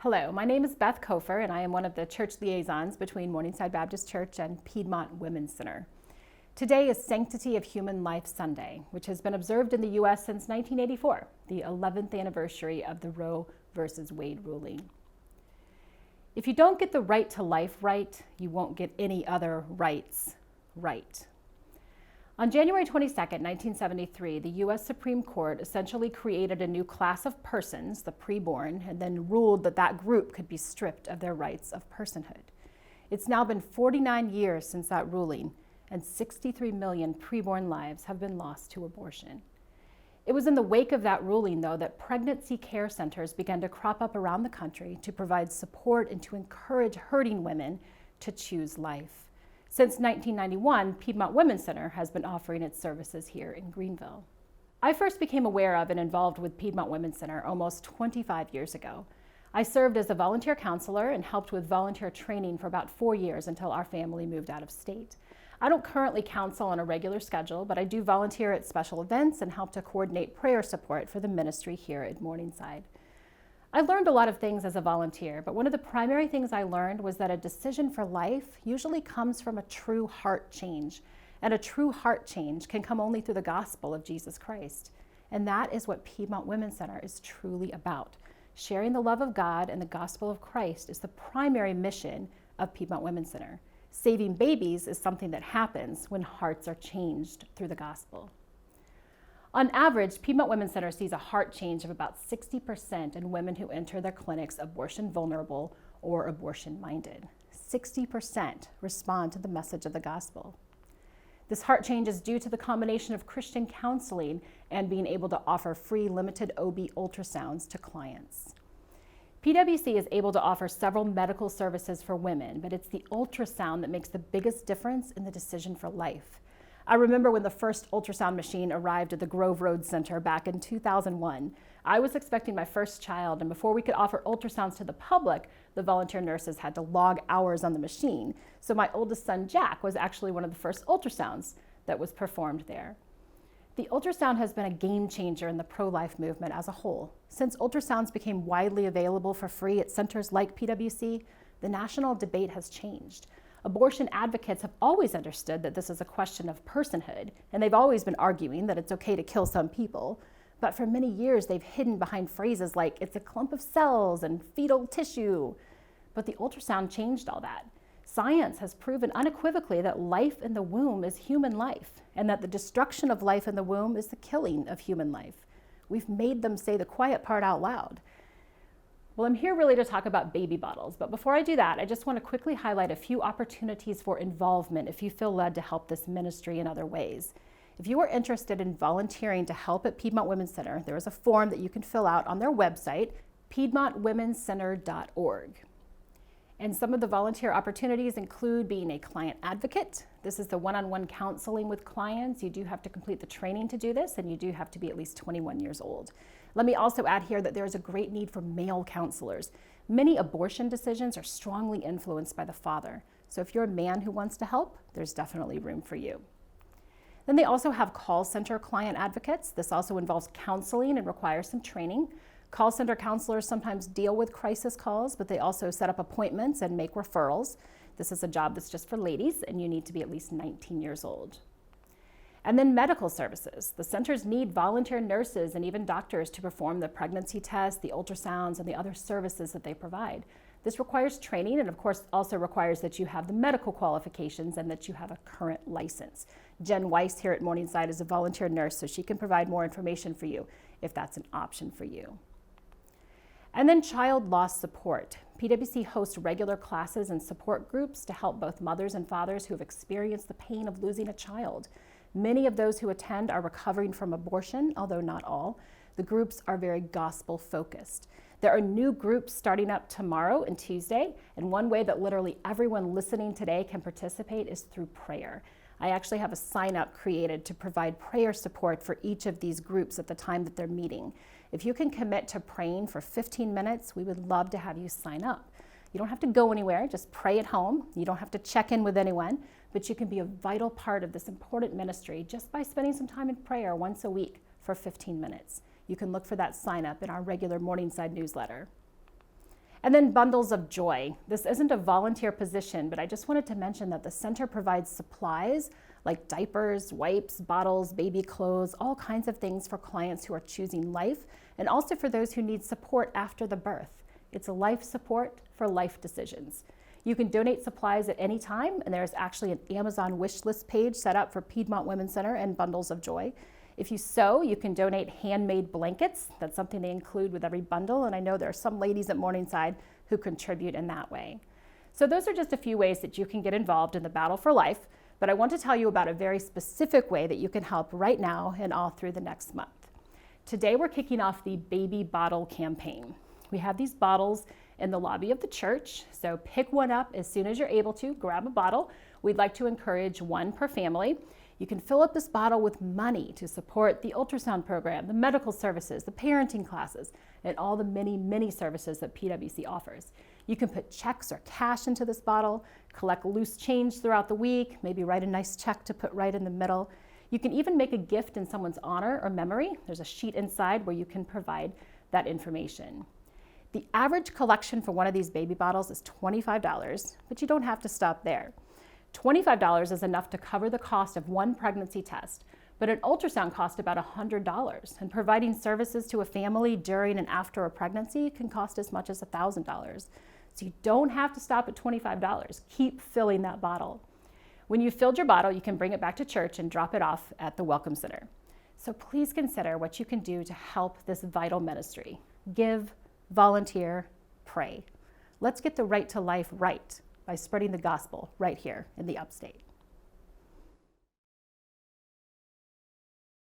Hello, my name is Beth Cofer, and I am one of the church liaisons between Morningside Baptist Church and Piedmont Women's Center. Today is Sanctity of Life Sunday, which has been observed in the U.S. since 1984, the 11th anniversary of the Roe versus Wade ruling. If you don't get the right to life right, you won't get any other rights right. On January 22, 1973, the U.S. Supreme Court essentially created a new class of persons, the preborn, and then ruled that that group could be stripped of their rights of personhood. It's now been 49 years since that ruling, and 63 million preborn lives have been lost to abortion. It was in the wake of that ruling, though, that pregnancy care centers began to crop up around the country to provide support and to encourage hurting women to choose life. Since 1991, Piedmont Women's Center has been offering its services here in Greenville. I first became aware of and involved with Piedmont Women's Center almost 25 years ago. I served as a volunteer counselor and helped with volunteer training for about 4 years until our family moved out of state. I don't currently counsel on a regular schedule, but I do volunteer at special events and help to coordinate prayer support for the ministry here at Morningside. I learned a lot of things as a volunteer, but one of the primary things I learned was that a decision for life usually comes from a true heart change, and a true heart change can come only through the gospel of Jesus Christ. And that is what Piedmont Women's Center is truly about. Sharing the love of God and the gospel of Christ is the primary mission of Piedmont Women's Center. Saving babies is something that happens when hearts are changed through the gospel. On average, Piedmont Women's Center sees a heart change of about 60% in women who enter their clinics abortion vulnerable or abortion minded. 60% respond to the message of the gospel. This heart change is due to the combination of Christian counseling and being able to offer free limited OB ultrasounds to clients. PWC is able to offer several medical services for women, but it's the ultrasound that makes the biggest difference in the decision for life. I remember when the first ultrasound machine arrived at the Grove Road Center back in 2001. I was expecting my first child, and before we could offer ultrasounds to the public, the volunteer nurses had to log hours on the machine. So my oldest son, Jack, was actually one of the first ultrasounds that was performed there. The ultrasound has been a game changer in the pro-life movement as a whole. Since ultrasounds became widely available for free at centers like PWC, the national debate has changed. Abortion advocates have always understood that this is a question of personhood, and they've always been arguing that it's okay to kill some people. But for many years, they've hidden behind phrases like, it's a clump of cells and fetal tissue. But the ultrasound changed all that. Science has proven unequivocally that life in the womb is human life, and that the destruction of life in the womb is the killing of human life. We've made them say the quiet part out loud. Well, I'm here really to talk about baby bottles, but before I do that, I just want to quickly highlight a few opportunities for involvement if you feel led to help this ministry in other ways. If you are interested in volunteering to help at Piedmont Women's Center, there is a form that you can fill out on their website, piedmontwomencenter.org. And some of the volunteer opportunities include being a client advocate. This is the one-on-one counseling with clients. You do have to complete the training to do this, and you do have to be at least 21 years old. Let me also add here that there is a great need for male counselors. Many abortion decisions are strongly influenced by the father. So if you're a man who wants to help, there's definitely room for you. Then they also have call center client advocates. This also involves counseling and requires some training. Call center counselors sometimes deal with crisis calls, but they also set up appointments and make referrals. This is a job that's just for ladies, and you need to be at least 19 years old. And then medical services. The centers need volunteer nurses and even doctors to perform the pregnancy tests, the ultrasounds, and the other services that they provide. This requires training, and of course also requires that you have the medical qualifications and that you have a current license. Jen Weiss here at Morningside is a volunteer nurse, so she can provide more information for you if that's an option for you. And then child loss support. PWC hosts regular classes and support groups to help both mothers and fathers who have experienced the pain of losing a child. Many of those who attend are recovering from abortion, although not all. The groups are very gospel focused. There are new groups starting up tomorrow and Tuesday, and one way that literally everyone listening today can participate is through prayer. I actually have a sign up created to provide prayer support for each of these groups at the time that they're meeting. If you can commit to praying for 15 minutes, we would love to have you sign up. You don't have to go anywhere, just pray at home. You don't have to check in with anyone, but you can be a vital part of this important ministry just by spending some time in prayer once a week for 15 minutes. You can look for that sign up in our regular Morningside newsletter. And then Bundles of Joy. This isn't a volunteer position, but I just wanted to mention that the center provides supplies like diapers, wipes, bottles, baby clothes, all kinds of things for clients who are choosing life, and also for those who need support after the birth. It's a life support for life decisions. You can donate supplies at any time, and there's actually an Amazon wish list page set up for Piedmont Women's Center and Bundles of Joy. If you sew, you can donate handmade blankets. That's something they include with every bundle, and I know there are some ladies at Morningside who contribute in that way. So those are just a few ways that you can get involved in the battle for life, but I want to tell you about a very specific way that you can help right now and all through the next month. Today we're kicking off the Baby Bottle campaign. We have these bottles in the lobby of the church, so pick one up as soon as you're able to, grab a bottle. We'd like to encourage one per family. You can fill up this bottle with money to support the ultrasound program, the medical services, the parenting classes, and all the many services that PWC offers. You can put checks or cash into this bottle, collect loose change throughout the week, maybe write a nice check to put right in the middle. You can even make a gift in someone's honor or memory. There's a sheet inside where you can provide that information. The average collection for one of these baby bottles is $25, but you don't have to stop there. $25 is enough to cover the cost of one pregnancy test, but an ultrasound costs about $100, and providing services to a family during and after a pregnancy can cost as much as $1,000. So you don't have to stop at $25. Keep filling that bottle. When you've filled your bottle, you can bring it back to church and drop it off at the Welcome Center. So please consider what you can do to help this vital ministry. Give, volunteer, pray. Let's get the right to life right by spreading the gospel right here in the upstate.